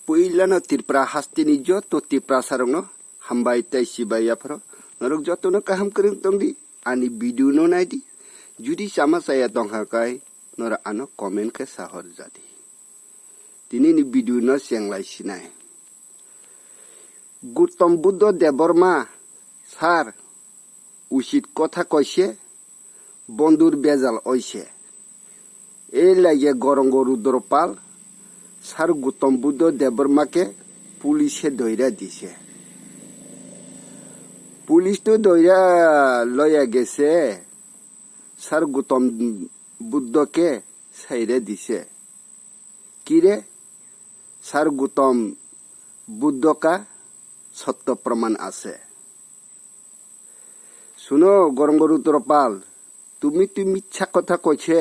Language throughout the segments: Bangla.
Puilano tirpra hastini jo to tipra sarongno hambai tai sibaya pro norok jotono kaham kering tongdi ani video no naidi judi sama saya tonghakai nora ano komen ke sahor jadi tini ni video no siang lai sinai Gautam Buddha Deborma sar usit kotha koise bondur bezal oise এই লাগে গরঙ্গ রুদ্রপাল স্যার গৌতম বুদ্ধ দেববর্মাকে পুলিশে ধইরা দিছে পুলিশ তো ধইরা লইয়া গেছে স্যার গৌতম বুদ্ধকে ছাইরে দিছে কিরে স্যার গৌতম বুদ্ধ কা সত্য প্রমাণ আছে শুনো গরঙ্গ রুদ্রপাল তুমি মিথ্যা কথা কইছে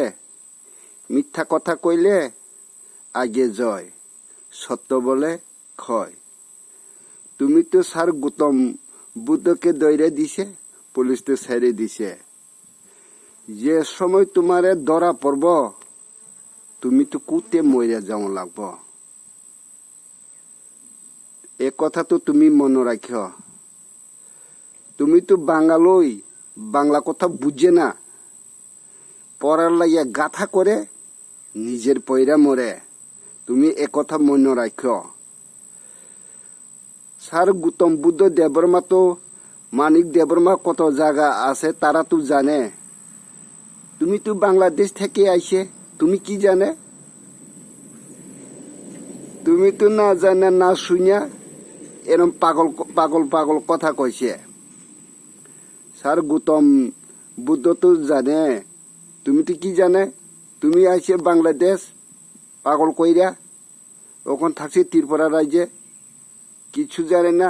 মিথ্যা কথা কইলে আগে জয় সত্য বলে ক্ষয় তুমি তো স্যার গৌতম বুদ্ধকে দইরে দিছে পুলিশ তো ছেড়ে দিছে যে সময় তোমারে ধরা পড়ব তুমি তো কুতে মরে যাও লাগব এ কথা তো তুমি মনে রাখো তুমি তো বাঙালই বাংলা কথা বুঝে না পড়ার লাগিয়া গাথা করে নিজের পয়রা মরে তুমি একথা মনে রাখো স্যার গৌতম বুদ্ধ দেববর্মা তো মানিক দেববর্মা কত জায়গা আছে তারা তো জানে তুমি তো বাংলাদেশ থেকে আইছে তুমি কি জানে তুমি তো না জানে না শুনিয়া এরম পাগল পাগল পাগল কথা কইছে স্যার গৌতম বুদ্ধ তো জানে তুমি তো কি জানে তুমি আইছে বাংলাদেশ পাগল কইরা ওখান থাকছে ত্রিপুরা রাজ্যে কিছু জানে না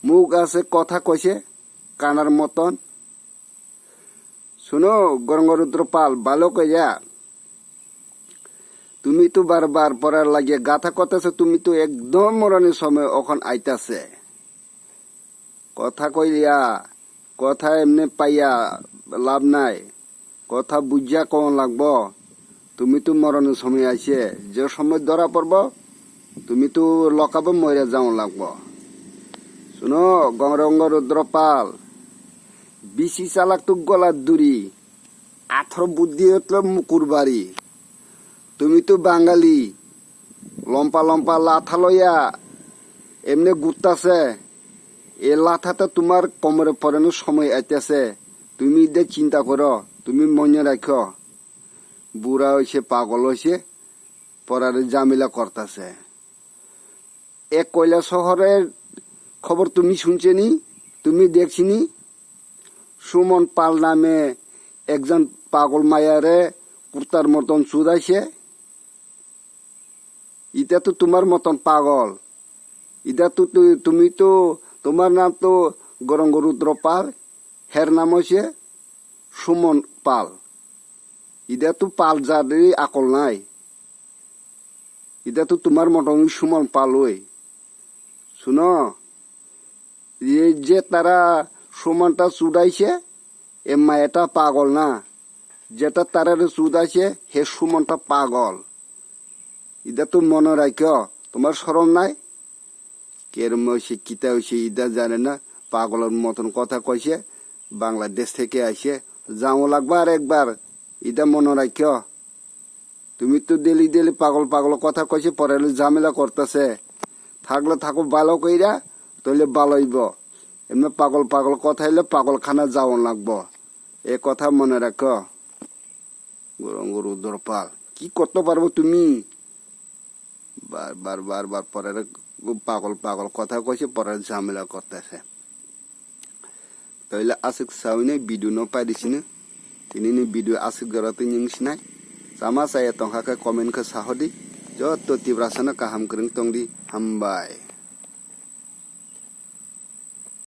মুখ আছে কথা কইছে কানার মতন শুনো গরঙ্গরুদ্র পাল ভালো কইরা তুমি তো বারবার পড়ার লাগিয়ে গাথা কথাছে তুমি তো একদম মরণের সময় ওখান আইতাছে কথা কইয়া কথা এমনি পাইয়া লাভ নাই কথা বুঝিয়া কোন লাগব তুমি তো মরণের সময় আইছে যে সময় ধরা পড়ব তুমি তো লকাবে মরে যাও লাগব শুনো গরঙ্গ রুদ্রপাল বিশি চালাক তো গলার দূরি 18 বুদ্ধি হতল মুকুর বাড়ি তুমি তো বাঙালি লম্পা লম্পা লাথা লইয়া এমনি ঘুরতাছে এ লাথাটা তোমার কোমরে পরানোর সময় আইতেছে তুমি দে চিন্তা করো তুমি মনে রাখো বুড়া হয়েছে পাগল হয়েছে পড়ার জামিলা করতেছে এক কয়লা শহরের খবর তুমি শুনছেনি তুমি দেখছিনি সুমন পাল নামে একজন পাগল মায়ারে কুর্তার মতন চুদাইছে এটা তো তোমার মতন পাগল এটা তো তুমি তো তোমার নাম তো গরঙ্গ রুদ্র পাল হের নাম হয়েছে সুমন পাল এটা তো পাল যাদের আকল নাই এটা তো তোমার মতন সুমন পাল ওই শুনো যে তারা সুমনটা চুদাইছে এ মায়েটা পাগল না যেটা তারা চুদাইছে হে সুমনটা পাগল এটা তো মনে রাখো তোমার শরম নাই কেরম হয়েছে কিতা হয়েছে ইদা জানে না পাগলের মতন কথা কইছে বাংলাদেশ থেকে আইছে যাও লাগবা আর একবার এটা মনে রাখো তুমি তো ডেলি ডেলি পাগল পাগল কথা কইছে পরে ঝামেলা করতেছে থাকলে থাকো ভালো কইরা তাহলে ভালোইব এমনি পাগল পাগল কথা হইলে পাগলখানা যাও লাগবো এ কথা মনে রাখো গরঙ্গ রুদ্রপাল কি করতে পারবো তুমি বারবার বারবার পরে পাগল পাগল কথা কইছে পরে ঝামেলা করতেছে তাহলে আসিক সাউনে ভিডিও ন পাইদিছিনে তিনি video Asik গরাতে নিংসিনাই sama saya tongkaka komen ke sahodi jo to tibrasana kaham kering tongdi hambai